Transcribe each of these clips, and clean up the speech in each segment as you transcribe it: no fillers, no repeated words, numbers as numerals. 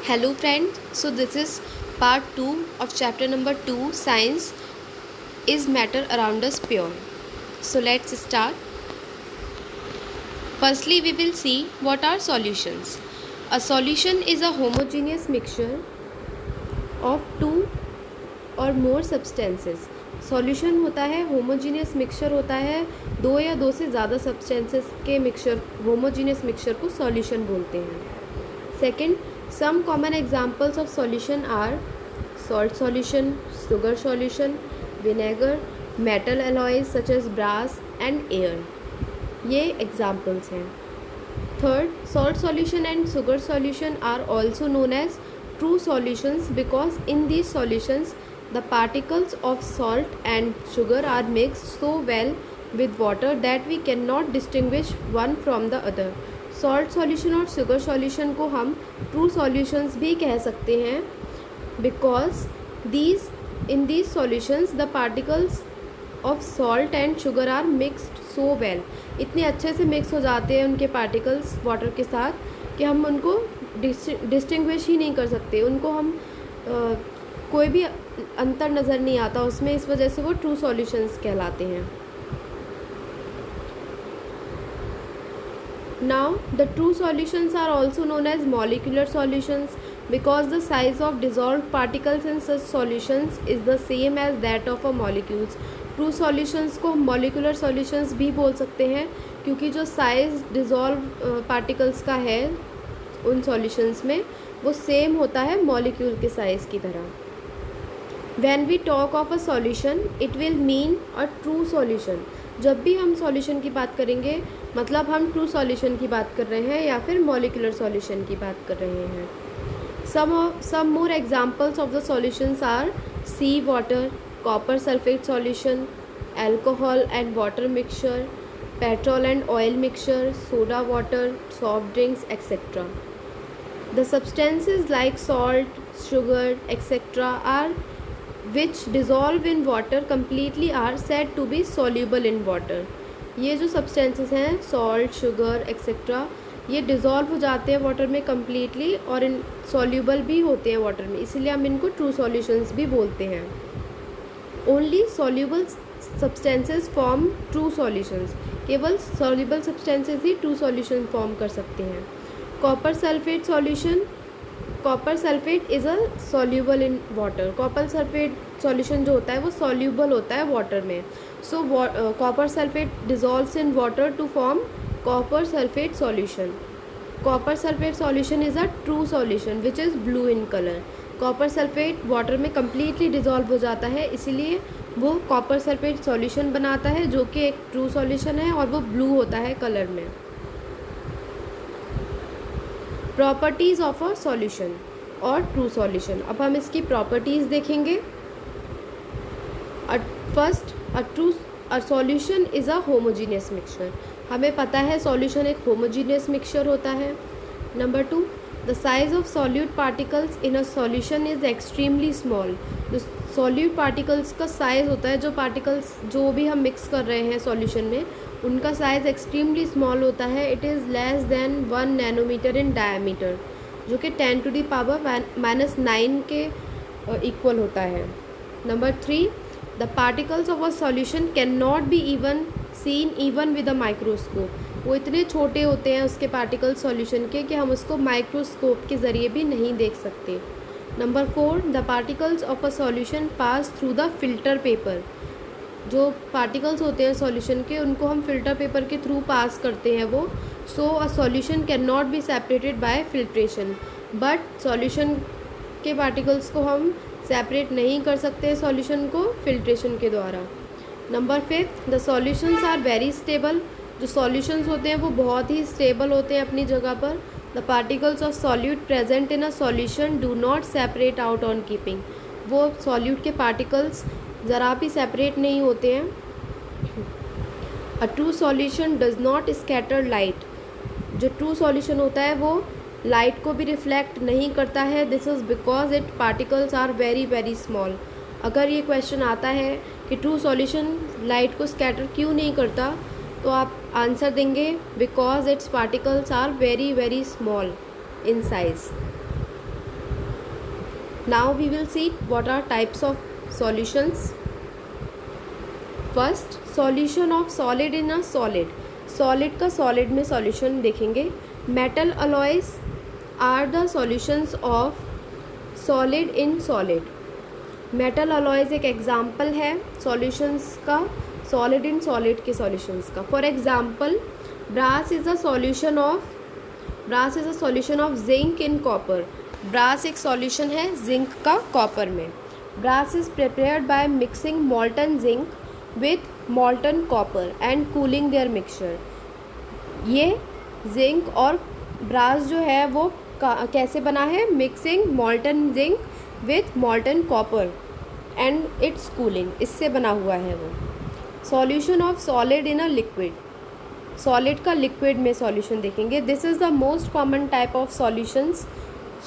Hello friends, so this is part 2 of chapter number 2, Science is Matter Around Us Pure. So let's start. Firstly, we will see what are solutions. A solution is a homogeneous mixture of two or more substances. Solution होता है homogeneous mixture होता है दो या दो से ज़्यादा substances के मिक्सचर होमोजीनियस मिक्सचर को सॉल्यूशन बोलते हैं. Second, some common examples of solution are salt solution, sugar solution, vinegar, metal alloys such as brass and air. ये examples हैं. Third, salt solution and sugar solution are also known as true solutions because in these solutions the particles of salt and sugar are mixed so well with water that we cannot distinguish one from the other. Salt solution और sugar solution को हम true solutions भी कह सकते हैं because in these solutions the particles of salt and sugar are mixed so well. इतने अच्छे से मिक्स हो जाते हैं उनके पार्टिकल्स वाटर के साथ कि हम उनको डिस्टिंग्विश ही नहीं कर सकते. उनको हम कोई भी अंतर नज़र नहीं आता उसमें, इस वजह से वो ट्रू सॉल्यूशंस कहलाते हैं. Now, the true solutions are also known as molecular solutions because the size of dissolved particles in such solutions is the same as that of a molecules. True solutions को molecular solutions भी बोल सकते हैं क्योंकि जो size dissolved particles का है उन solutions में वो same होता है molecule के size की तरह. When we talk of a solution, it will mean a true solution. जब भी हम सॉल्यूशन की बात करेंगे मतलब हम ट्रू सॉल्यूशन की बात कर रहे हैं या फिर मॉलिक्यूलर सॉल्यूशन की बात कर रहे हैं. some more examples of the solutions are sea water, copper sulfate solution, alcohol and water mixture, petrol and oil mixture, soda water, soft drinks, etc. The substances like salt, sugar, etc. are which dissolve in water completely are said to be soluble in water. ये जो substances हैं salt, sugar, etc. ये dissolve हो जाते हैं water में completely और इन soluble भी होते हैं water में, इसीलिए हम इनको true solutions भी बोलते हैं. Only soluble substances form true solutions. केवल soluble substances ही true solution form कर सकते हैं. Copper sulfate solution, copper sulfate is a soluble in water. Copper sulfate solution जो होता है वो सॉल्यूबल होता है वाटर में. So copper sulfate dissolves in water to form copper sulfate solution. Copper sulfate solution is a true solution which is blue in colour. Copper sulfate water में completely dissolve हो जाता है इसीलिए वो कॉपर सल्फेट सॉल्यूशन बनाता है जो कि एक ट्रू सॉल्यूशन है और वो ब्लू होता है कलर में. प्रॉपर्टीज़ ऑफ अ सॉल्यूशन और ट्रू सॉल्यूशन. अब हम इसकी प्रॉपर्टीज़ देखेंगे. First, a solution is a homogeneous mixture. हमें पता है सॉल्यूशन एक होमोजीनियस मिक्सचर होता है. Number 2, the size of solute particles in a solution is extremely small. जो सॉल्यूट पार्टिकल्स का साइज़ होता है, जो पार्टिकल्स जो भी हम मिक्स कर रहे हैं सॉल्यूशन में उनका साइज़ एक्सट्रीमली स्मॉल होता है. It is less than 1 nanometre in diameter जो कि 10 to the power -9 के इक्वल होता है. Number 3, the particles of a solution can not be even seen even with a microscope. वो इतने छोटे होते हैं उसके पार्टिकल्स सॉल्यूशन के कि हम उसको माइक्रोस्कोप के ज़रिए भी नहीं देख सकते. Number 4, the particles of a solution pass through the filter paper. जो पार्टिकल्स होते हैं सॉल्यूशन के उनको हम फिल्टर पेपर के थ्रू पास करते हैं वो. So a solution can not be separated by filtration. But solution के पार्टिकल्स को हम सेपरेट नहीं कर सकते हैं सॉल्यूशन को फिल्ट्रेशन के द्वारा. Number 5, the solutions are very stable. जो सॉल्यूशंस होते हैं वो बहुत ही स्टेबल होते हैं अपनी जगह पर. The particles of solute present in a solution do not separate out on keeping. वो सॉल्यूट के पार्टिकल्स ज़रा भी सेपरेट नहीं होते हैं. अ true solution does not scatter light. जो ट्रू सॉल्यूशन होता है वो लाइट को भी रिफ्लेक्ट नहीं करता है. This is because it particles are very very small. अगर ये क्वेश्चन आता है कि ट्रू सॉल्यूशन लाइट को स्कैटर क्यों नहीं करता तो आप आंसर देंगे because its particles are very very small in size. Now we will see what are types of solutions. First, solution of solid in a solid. Solid का solid में solution देखेंगे. Metal alloys are the solutions of solid in solid. Metal alloys एक example है solutions का, solid in solid के solutions का. For example, brass is a solution of zinc in copper. Brass एक solution है zinc का copper में. Brass is prepared by mixing molten zinc with molten copper and cooling their mixture. ये zinc और brass जो है वो कैसे बना है? Mixing molten zinc with molten copper and its cooling, इससे बना हुआ है वो. Solution of solid in a liquid. Solid का लिक्विड में सॉल्यूशन देखेंगे. This is the most common type of solutions.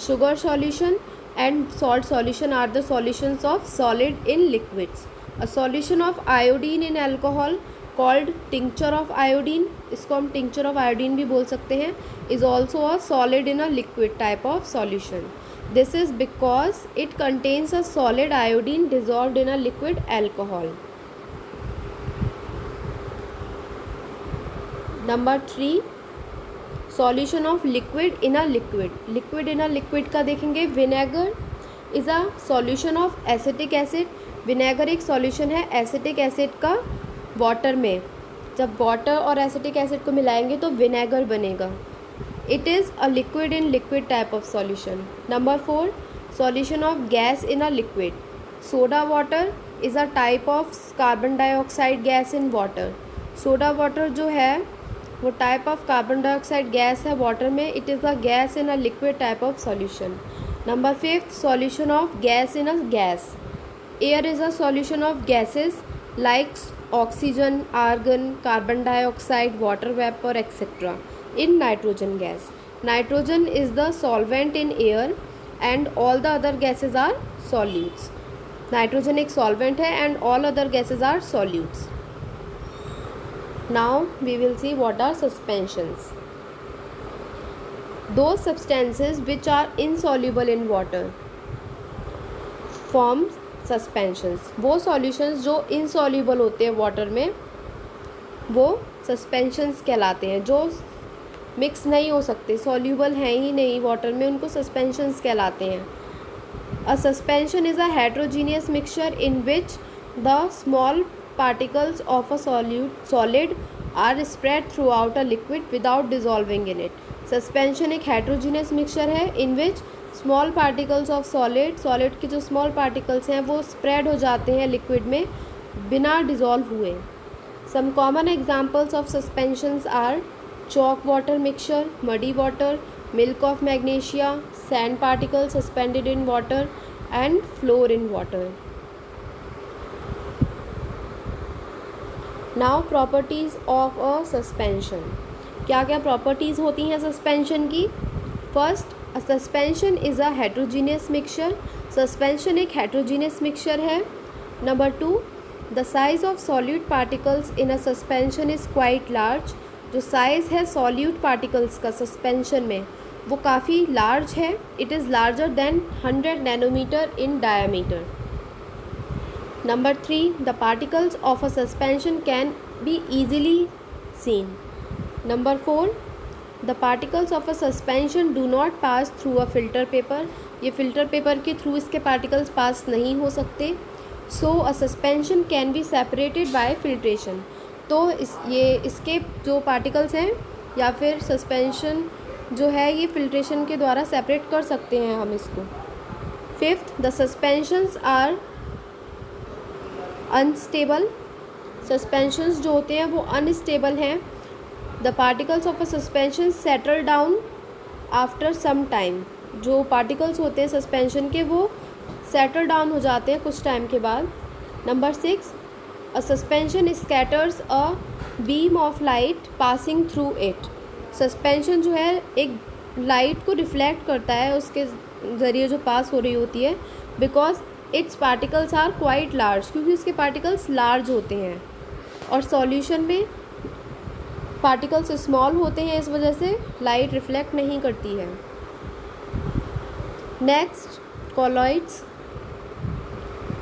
Sugar solution and salt solution are the solutions of solid in liquids. A solution of iodine in alcohol called tincture of iodine, इसको हम tincture of iodine भी बोल सकते हैं, is also a solid in a liquid type of solution. This is because it contains a solid iodine dissolved in a liquid alcohol. Number 3, solution of liquid in a liquid. Liquid in a liquid का देखेंगे. Vinegar is a solution of acetic acid. Vinegar एक solution है acetic acid का water में. जब water और acetic acid को मिलाएंगे तो विनेगर बनेगा. It is a liquid in liquid type of solution. Number 4, solution of gas in a liquid. Soda water is a type of carbon dioxide gas in water. Soda water जो है वो type of carbon dioxide gas है water में. It is a gas in a liquid type of solution. Number 5, solution of gas in a gas. Air is a solution of gases like oxygen, argon, carbon dioxide, water vapour etcetera in nitrogen gas. Nitrogen is the solvent in air and all the other gases are solutes. Nitrogen एक solvent है and all other gases are solutes. Now we will see what are suspensions. Those substances which are insoluble in water form suspensions. वो solutions जो insoluble होते हैं water में वो suspensions कहलाते हैं. जो mix नहीं हो सकते, soluble हैं ही नहीं water में, उनको suspensions कहलाते हैं. A suspension is a heterogeneous mixture in which the small particles of a solid are spread throughout a liquid without dissolving in it. Suspension एक heterogeneous mixture है in which small particles of solid के जो small particles हैं वो spread हो जाते हैं liquid में बिना dissolve हुए. Some common examples of suspensions are chalk water mixture, muddy water, milk of magnesia, sand particles suspended in water and flour in water. Now properties of a suspension. क्या क्या properties होती हैं suspension की? First, a suspension is a heterogeneous mixture. Suspension एक heterogeneous mixture है. Number 2, the size of solute particles in a suspension is quite large. जो size है solute particles का सस्पेंशन में वो काफ़ी लार्ज है. It is larger than 100 nanometre in diameter. Number 3, the particles of a suspension can be easily seen. Number 4, the particles of a suspension do not pass through a filter paper. ये filter paper के through इसके particles pass नहीं हो सकते. So a suspension can be separated by filtration. तो इसके जो particles हैं या फिर suspension जो है ये filtration के द्वारा separate कर सकते हैं हम इसको. Fifth, the suspensions are unstable. Suspensions जो होते हैं वो अनस्टेबल हैं. The particles of a suspension settle down after some time. जो पार्टिकल्स होते हैं सस्पेंशन के वो सेटल डाउन हो जाते हैं कुछ टाइम के बाद. Number 6, a suspension scatters a beam of light passing through it. Suspension जो है एक लाइट को रिफ्लेक्ट करता है उसके ज़रिए जो पास हो रही होती है. Because its particles are quite large, क्योंकि उसके पार्टिकल्स लार्ज होते हैं और सॉल्यूशन में पार्टिकल्स स्मॉल होते हैं, इस वजह से लाइट रिफ्लेक्ट नहीं करती है. Next, colloids.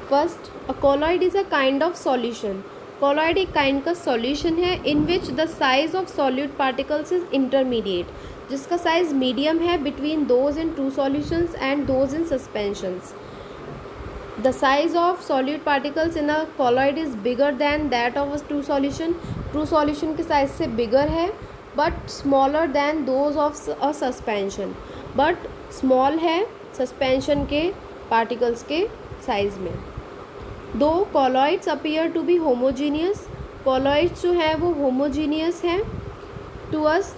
First, a colloid is a kind of solution. Colloid एक kind का solution है in which the size of solute particles is intermediate, जिसका size medium है between those in true solutions and those in suspensions. The size of solute particles in a colloid is bigger than that of a true solution. True solution के size से bigger है but smaller than those of a suspension. But small है suspension के particles के size में. दो colloids appear to be homogeneous. colloids जो है वो homogeneous हैं to us.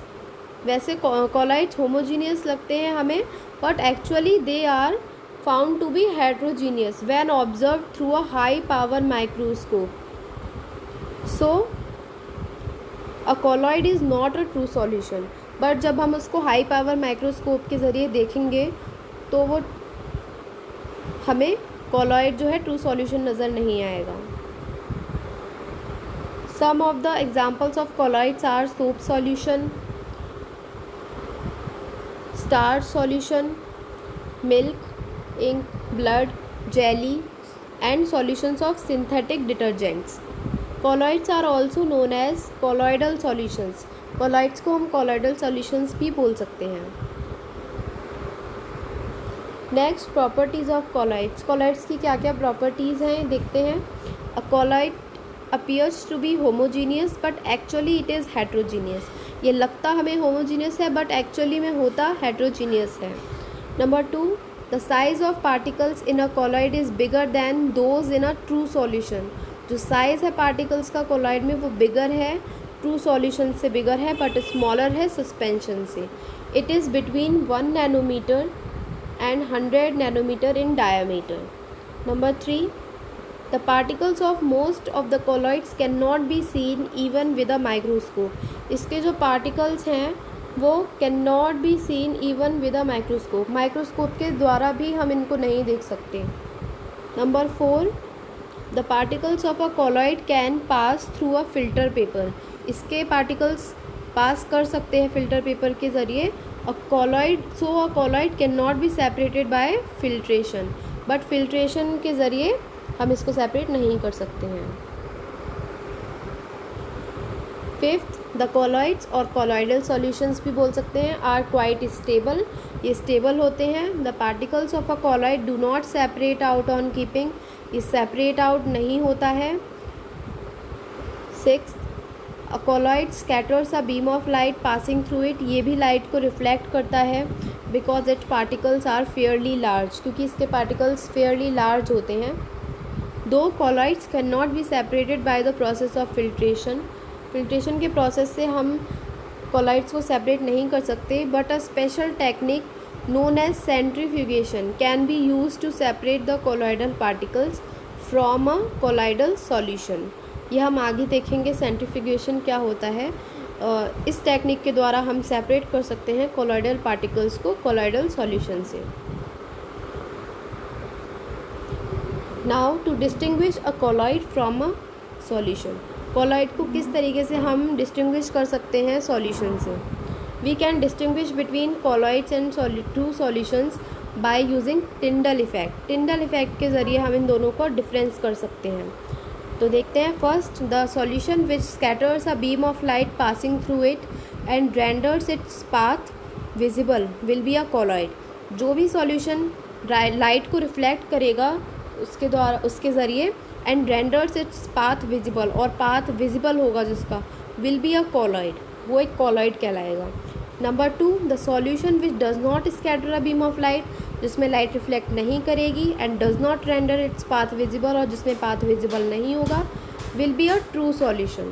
वैसे colloids homogeneous लगते हैं हमें, but actually they are found to be heterogeneous when observed through a high power microscope. So a colloid is not a true solution. but जब हम उसको हाई पावर माइक्रोस्कोप के ज़रिए देखेंगे तो वो हमें colloid जो है ट्रू सॉल्यूशन नज़र नहीं आएगा. Some of the examples of colloids are soap solution, starch solution, milk, ink, blood, jelly and solutions of synthetic detergents. Colloids are also known as colloidal solutions. colloids को हम colloidal solutions भी बोल सकते हैं. Next, properties of colloids. colloids की क्या क्या properties हैं देखते हैं. अ colloid appears to be homogeneous but actually it is heterogeneous. ये लगता हमें homogeneous है but actually में होता heterogeneous है. Number 2, the size of particles in a colloid is bigger than those in a true solution. जो size है particles का colloid में वो bigger है, true solution से bigger है but smaller है suspension से. It is between 1 nanometer and 100 nanometer in diameter. Number 3, the particles of most of the colloids cannot be seen even with a microscope. इसके जो particles हैं वो cannot be seen even with a microscope. Microscope के द्वारा भी हम इनको नहीं देख सकते. Number 4, the particles of a colloid can pass through a filter paper. इसके particles पास कर सकते हैं फिल्टर पेपर के ज़रिए. A colloid cannot be separated by filtration, but filtration के ज़रिए हम इसको सेपरेट नहीं कर सकते हैं. 5th, the colloids और colloidal solutions भी बोल सकते हैं are quite stable. ये stable होते हैं. The particles of a colloid do not separate out on keeping. ये separate out नहीं होता है. 6th, a colloid scatters a beam of light passing through it. ये भी लाइट को रिफ्लेक्ट करता है because its particles are fairly large, क्योंकि इसके particles fairly large होते हैं. दो colloids cannot be separated by the process of filtration. filtration के process से हम colloids को separate नहीं कर सकते, but a special technique known as centrifugation can be used to separate the colloidal particles from a colloidal solution. यह हम आगे देखेंगे सेंट्रीफ्यूगेशन क्या होता है. इस टेक्निक के द्वारा हम सेपरेट कर सकते हैं कोलॉइडल पार्टिकल्स को कोलॉइडल सॉल्यूशन से. Now to distinguish a colloid from a solution. Colloid को किस तरीके से हम डिस्टिंग्विश कर सकते हैं सॉल्यूशन से. We can distinguish between colloids and true solutions by using Tyndall effect. Tyndall effect के ज़रिए हम इन दोनों को डिफरेंस कर सकते हैं. तो देखते हैं. First, the solution which scatters a beam of light passing through it and renders its path visible will be a colloid. जो भी सॉल्यूशन लाइट को रिफ्लेक्ट करेगा उसके द्वारा उसके ज़रिए and renders its path visible और पाथ विजिबल होगा जिसका विल बी अ कोलॉइड, वो एक कोलॉइड कहलाएगा. Number 2, the solution which does not scatter a beam of light, जिसमें लाइट रिफ्लेक्ट नहीं करेगी and does not render its path visible और जिसमें पाथ विजिबल नहीं होगा will be a true solution.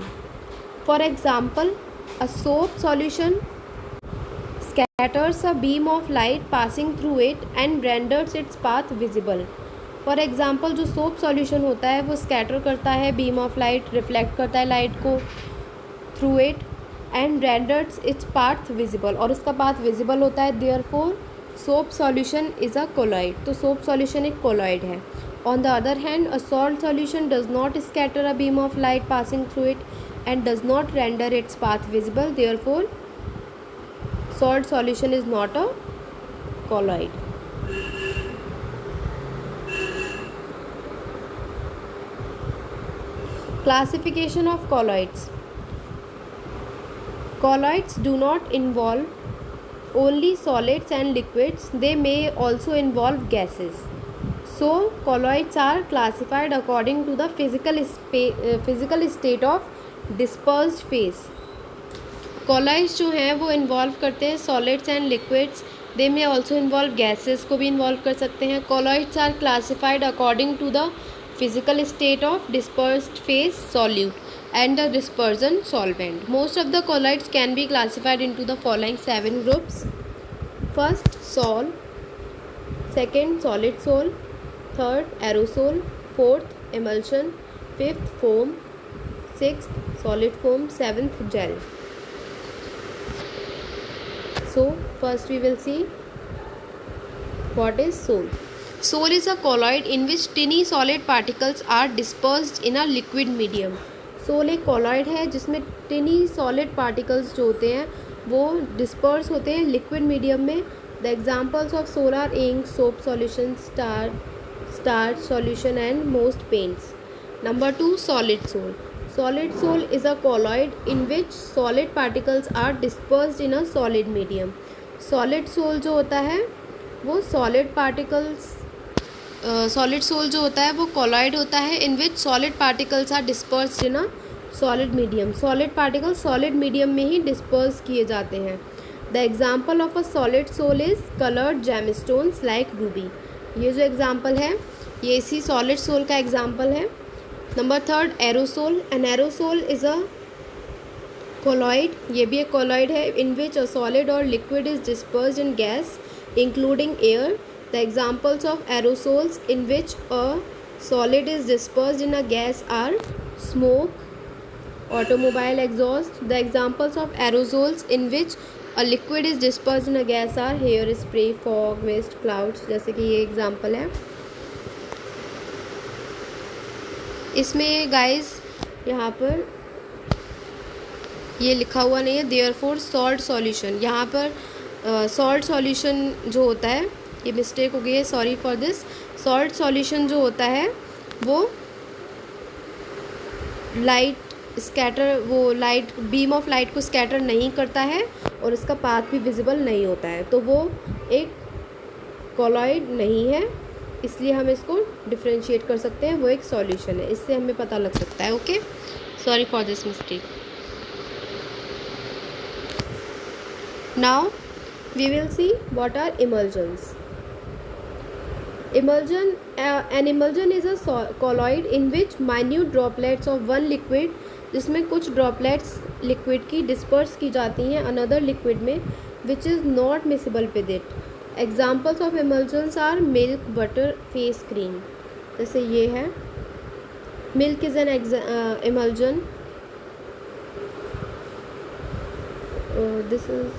For example, a soap solution scatters a beam of light passing through it and renders its path visible. For example, जो soap solution होता है वो scatter करता है बीम ऑफ लाइट, रिफ्लेक्ट करता है light को through it and renders its path visible और उसका पाथ विजिबल होता है. Therefore soap solution is a colloid. तो सोप सॉल्यूशन एक कोलॉइड है. On the other hand, a salt solution does not scatter a beam of light passing through it and does not render its path visible. Therefore salt solution is not a colloid. Classification of colloids. Colloids do not involve only solids and liquids, they may also involve gases. So, colloids are classified according to the physical state of dispersed phase. Colloids जो हैं वो involve करते हैं solids and liquids, दे में also involve gases को भी involve कर सकते हैं. colloids are classified according to the physical state of dispersed phase solute and the dispersion solvent. Most of the colloids can be classified into the following 7 groups. First, sol. Second, solid sol. Third, aerosol. Fourth, emulsion. Fifth, foam. Sixth, solid foam. Seventh, gel. So, first we will see what is sol. Sol is a colloid in which tiny solid particles are dispersed in a liquid medium. Sol एक colloid है जिसमें tiny solid particles जो होते हैं वो disperse होते हैं liquid medium में. The examples of sol are ink, soap solution, starch solution and most paints. Number 2, solid sol. Solid sol is a colloid in which solid particles are dispersed in a solid medium. Solid sol जो होता है वो solid particles solid sol जो होता है वो colloid होता है in which solid particles are dispersed in a solid medium. Solid particles solid medium में ही डिस्पर्स किए जाते हैं. The example of a solid sol is coloured gemstones like ruby. ये जो एग्जाम्पल है ये इसी सॉलिड सोल का एग्जाम्पल है. Number 3, aerosol. An aerosol is a colloid, ये भी एक कोलॉइड है इन विच अ सॉलिड और liquid is dispersed in gas including air. The examples of aerosols in which a solid is dispersed in a gas are smoke, automobile exhaust. The examples of aerosols in which a liquid is dispersed in a gas are hair spray, fog, mist, clouds. जैसे कि ये example है. इसमें guys यहाँ पर ये लिखा हुआ नहीं है therefore salt solution. यहाँ पर salt solution जो होता है ये मिस्टेक हो गई है, sorry for this. Salt solution जो होता है वो लाइट बीम ऑफ लाइट को स्कैटर नहीं करता है और इसका पाथ भी विजिबल नहीं होता है, तो वो एक कॉलॉइड नहीं है, इसलिए हम इसको डिफ्रेंशिएट कर सकते हैं, वो एक सॉल्यूशन है. इससे हमें पता लग सकता है. Okay, sorry for this mistake. Now we will see what are emulsions. An emulsion is a colloid in which minute droplets of one liquid, जिसमें कुछ droplets liquid की disperse की जाती हैं another liquid में, which is not miscible with it. Examples of emulsions are milk, butter, face cream. जैसे ये है milk is an emulsion. This is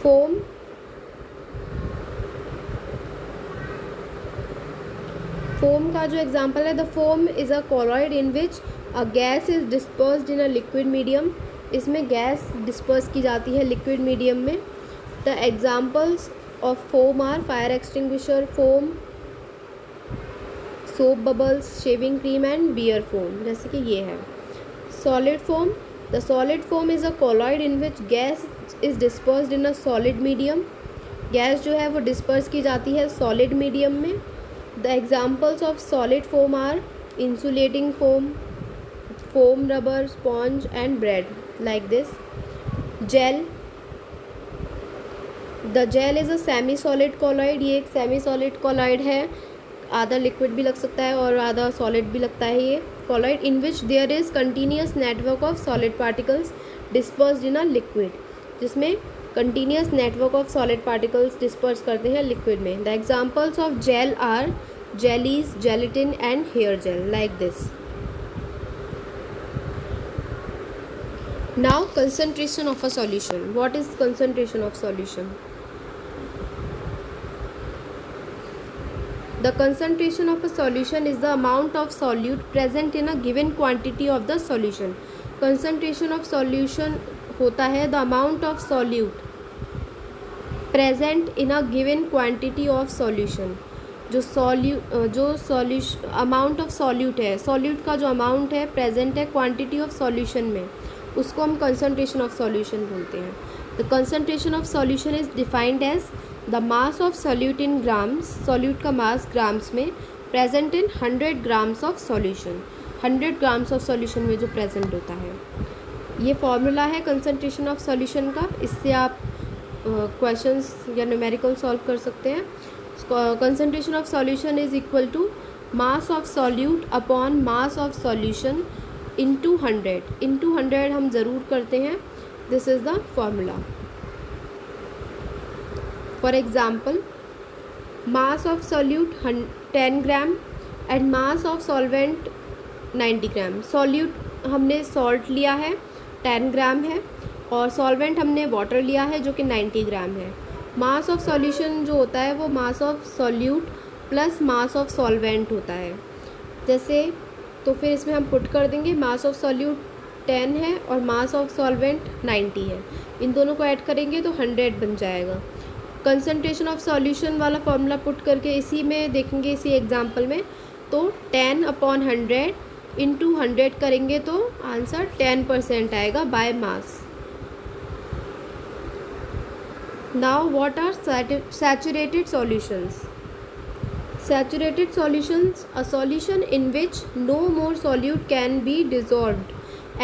foam. Foam का जो एग्जांपल है, the foam is a colloid in which a gas is dispersed in a liquid medium. इसमें gas disperse की जाती है लिक्विड मीडियम में. The examples of foam are fire extinguisher foam, soap bubbles, shaving cream and beer foam. जैसे कि ये है solid foam. The solid foam is a colloid in which gas is dispersed in a solid medium. Gas जो है वो disperse की जाती है सॉलिड मीडियम में. The examples of solid foam are insulating foam, foam rubber, sponge and bread like this. Gel. The gel is a semi solid colloid. ये एक semi solid colloid है, आधा लिक्विड भी लग सकता है और आधा सॉलिड भी लगता है. ये colloid in which there is continuous network of solid particles dispersed in a liquid, जिसमें continuous network of solid particles disperse करते हैं लिक्विड में. The examples of gel are jellies, gelatin and hair gel like this. Now concentration of a solution. What is concentration of solution? The concentration of a solution is the amount of solute present in a given quantity of the solution. Concentration of solution होता है the amount of solute present in a given quantity of solution. Amount of solute है, solute का जो amount है present है quantity of solution में, उसको हम कंसंट्रेशन ऑफ सॉल्यूशन बोलते हैं। The concentration of solution is defined as the mass of solute in grams, solute का मास ग्राम्स में, present in 100 grams of solution, 100 grams of solution में जो प्रेजेंट होता है। ये फॉर्मूला है कंसंट्रेशन ऑफ सॉल्यूशन का, इससे आप क्वेश्चंस या न्यूमेरिकल सॉल्व कर सकते हैं। Concentration of solution is equal to mass of solute upon mass of solution into 100 हम ज़रूर करते हैं। This is the formula. For example, mass of solute 10 gram and mass of solvent 90 gram. Solute हमने salt लिया है 10 ग्राम है, और solvent हमने वाटर लिया है जो कि 90 ग्राम है। मास ऑफ सॉल्यूशन जो होता है वो मास of solute plus mass of solvent होता है। जैसे तो फिर इसमें हम पुट कर देंगे, मास ऑफ सॉल्यूट 10 है और मास ऑफ सॉल्वेंट 90 है, इन दोनों को ऐड करेंगे तो 100 बन जाएगा। कंसंट्रेशन ऑफ सॉल्यूशन वाला फॉर्मूला पुट करके इसी में देखेंगे, इसी एग्जांपल में, तो 10/100 इंटू 100 करेंगे तो आंसर 10% आएगा by mass. Now what are saturated solutions? Saturated solutions, a solution in which no more solute can be dissolved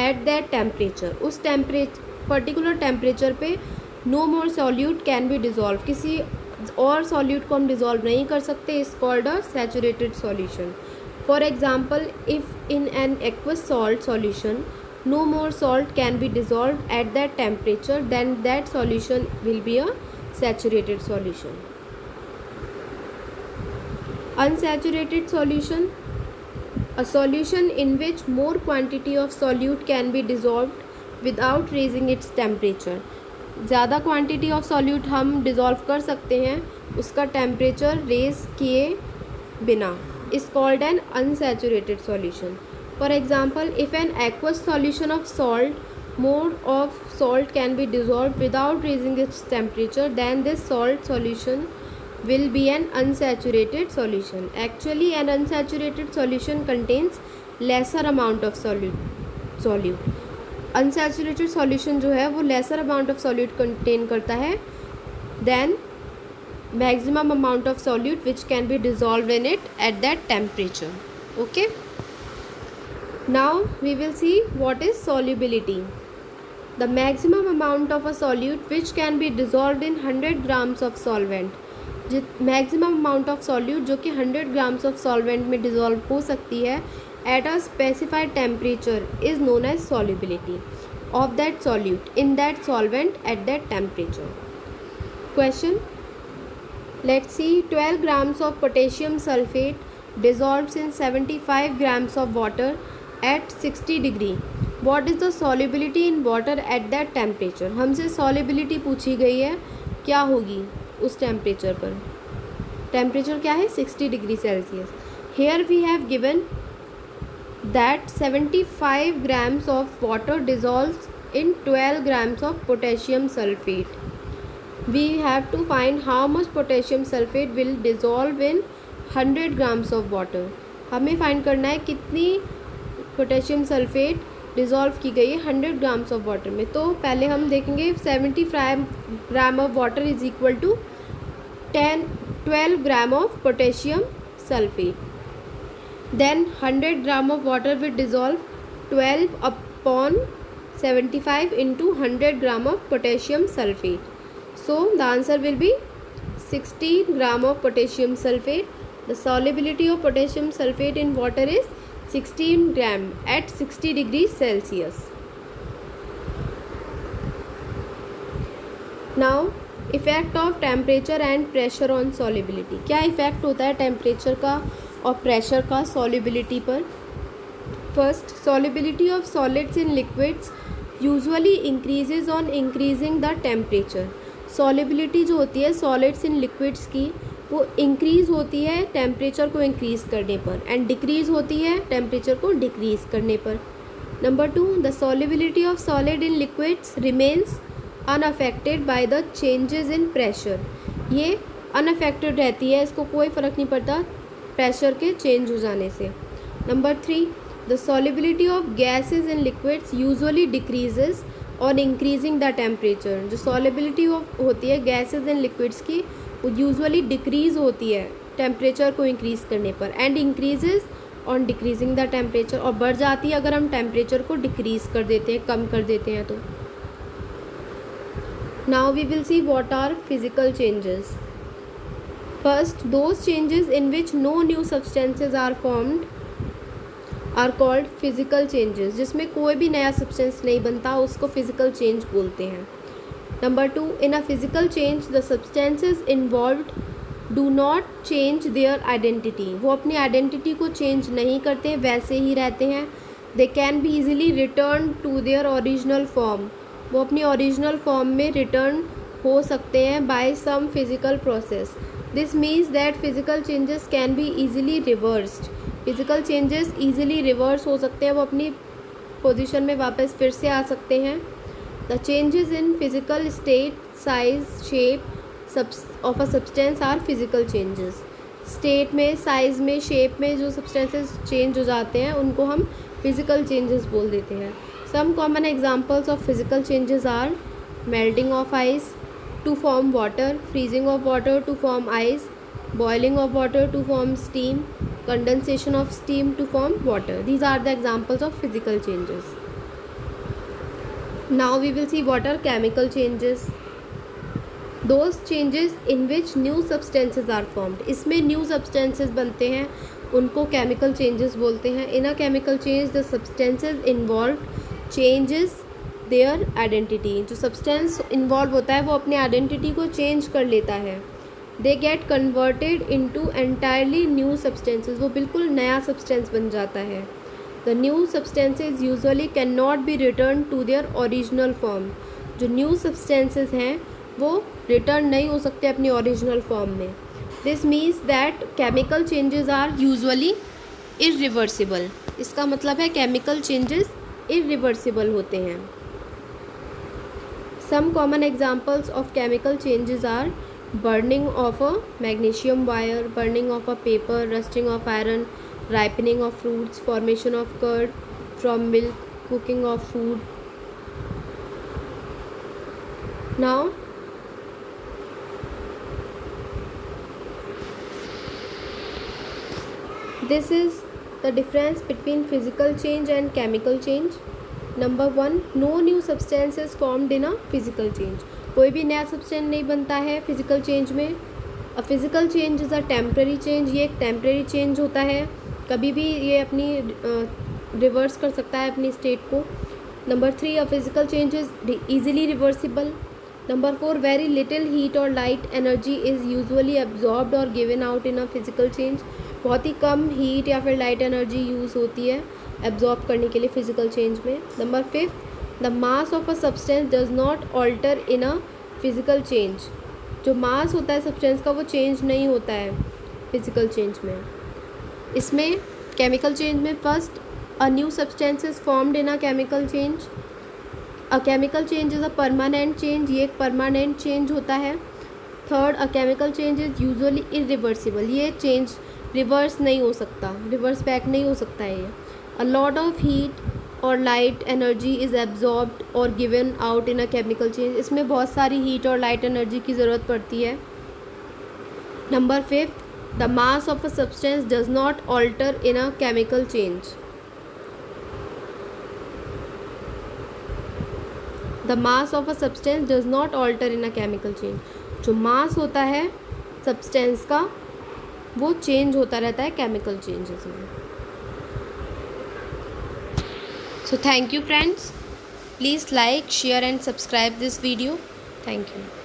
at that temperature. उस पर्टिकुलर टेम्परेचर पे no more solute can be dissolved, किसी और solute को हम dissolve नहीं कर सकते, is called a saturated solution. For example, if in an aqueous salt solution no more salt can be dissolved at that temperature, then that solution will be a saturated solution. Unsaturated solution, a solution in which more quantity of solute can be dissolved without raising its temperature. ज़्यादा quantity of solute हम dissolve कर सकते हैं उसका temperature raise किए बिना, is called an unsaturated solution. For example, if an aqueous solution of salt, more of salt can be dissolved without raising its temperature, then this salt solution will be an unsaturated solution. Actually, an unsaturated solution contains lesser amount of solute. Unsaturated solution जो है वो lesser amount of solute contain करता है than maximum amount of solute which can be dissolved in it at that temperature. Okay. Now we will see what is solubility. The maximum amount of a solute which can be dissolved in 100 grams of solvent. Maximum amount of solute जो कि 100 grams of solvent में dissolve हो सकती है at a specified temperature is known as solubility of that solute in that solvent at that temperature. Question, let's see 12 grams of potassium sulphate dissolves in 75 grams of water at 60 degree. What is the solubility in water at that temperature? हमसे solubility पूछी गई है, क्या होगी उस temperature पर. Temperature क्या है? 60 degree Celsius. Here we have given that 75 grams of water dissolves in 12 grams of potassium sulfate. We have to find how much potassium sulfate will dissolve in 100 grams of water. हमें find करना है कितनी potassium sulphate dissolve की गई है 100 grams of water में. तो पहले हम देखेंगे 75 gram of water is equal to 12 gram of potassium sulfate. Then 100 gram of water will dissolve 12 upon 75 into 100 gram of potassium sulfate. So the answer will be 16 gram of potassium sulfate. The solubility of potassium sulfate in water is 16 gram at 60 degrees Celsius. Now, effect of temperature and pressure on solubility. क्या effect होता है temperature का और pressure का solubility पर? First, solubility of solids in liquids usually increases on increasing the temperature. Solubility जो होती है solids in liquids की वो इंक्रीज़ होती है टेम्परेचर को इंक्रीज़ करने पर एंड डिक्रीज़ होती है टेम्परेचर को डिक्रीज़ करने पर. Number 2, the solubility of solid in liquids remains unaffected by the changes in pressure. ये अनअफेक्टेड रहती है, इसको कोई फ़र्क नहीं पड़ता प्रेशर के चेंज हो जाने से। Number 3, the solubility of gases in liquids usually decreases और इंक्रीजिंग द टेम्परेचर। जो सॉलिबिलिटी होती है गैसेज इन लिक्विड्स की, वो यूजुअली डिक्रीज़ होती है टेम्परेचर को इंक्रीज़ करने पर, and increases on decreasing the temperature, और बढ़ जाती है अगर हम टेम्परेचर को डिक्रीज़ कर देते हैं, कम कर देते हैं तो। Now we will see what are physical changes. First, those changes in which no new substances are formed are called physical changes. जिसमें कोई भी नया सब्सटेंस नहीं बनता उसको फिजिकल चेंज बोलते हैं। Number 2, in a physical change the substances involved do not change their identity. वो अपनी आइडेंटिटी को चेंज नहीं करते, वैसे ही रहते हैं। They can be easily return to their original form. वो अपनी ओरिजिनल फॉर्म में रिटर्न हो सकते हैं by some physical process. This means that physical changes can be easily reversed. Physical changes easily reverse हो सकते हैं, वो अपनी पोजीशन में वापस फिर से आ सकते हैं। The changes in physical state, size, shape of a substance are physical changes. State में, साइज में, शेप में जो सब्सटेंसेस चेंज हो जाते हैं उनको हम फिजिकल चेंजेस बोल देते हैं। Some common examples of physical changes are melting of ice to form water, freezing of water to form ice, boiling of water to form steam, condensation of steam to form water. These are the examples of physical changes. Now we will see what are chemical changes. Those changes in which new substances are formed. इसमें new substances बनते हैं, उनको chemical changes बोलते हैं. In a chemical change, the substances involved changes their identity. जो substance involve होता है वो अपनी identity को change कर लेता है. They get converted into entirely new substances. वो बिल्कुल नया सब्सटेंस बन जाता है। The new substances usually can not be return to their original form. जो न्यू सब्सटेंसेज हैं वो रिटर्न नहीं हो सकते अपनी ओरिजिनल फॉर्म में। This means that chemical changes are usually irreversible. इसका मतलब है केमिकल चेंजेस इरिवर्सिबल होते हैं। Some common examples of chemical changes are burning of a magnesium wire, burning of a paper, rusting of iron, ripening of fruits, formation of curd from milk, cooking of food. Now this is the difference between physical change and chemical change. Number 1, no new substance is formed in a physical change. कोई भी नया substance नहीं बनता है physical change में। अ physical change is a temporary change. ये एक temporary change होता है, कभी भी ये अपनी रिवर्स कर सकता है अपनी स्टेट को। Number 3, a physical change is easily reversible. Number 4, very little heat और light energy is usually absorbed और given out in a physical change. बहुत ही कम हीट या फिर लाइट एनर्जी यूज़ होती है एब्जॉर्ब करने के लिए फिजिकल चेंज में। Number 5, the mass of a substance does not alter in a physical change. जो मास होता है सब्सटेंस का वो चेंज नहीं होता है फिजिकल चेंज में। इसमें केमिकल चेंज में first, a new substance is formed in a chemical change. A chemical change is a permanent change. ये एक परमानेंट चेंज होता है। Third, a chemical change is usually irreversible. ये चेंज रिवर्स नहीं हो सकता, रिवर्स बैक नहीं हो सकता है ये। अ लॉट ऑफ हीट और लाइट एनर्जी इज़ एब्जॉर्ब्ड और given out in a chemical change. इसमें बहुत सारी हीट और लाइट एनर्जी की ज़रूरत पड़ती है। Number 5, the mass of a substance does not alter in a chemical change. The mass of a substance does not alter in a chemical change. जो mass होता है सब्सटेंस का वो चेंज होता रहता है केमिकल चेंजेस में। So thank you friends. Please like, share and subscribe this video. Thank you.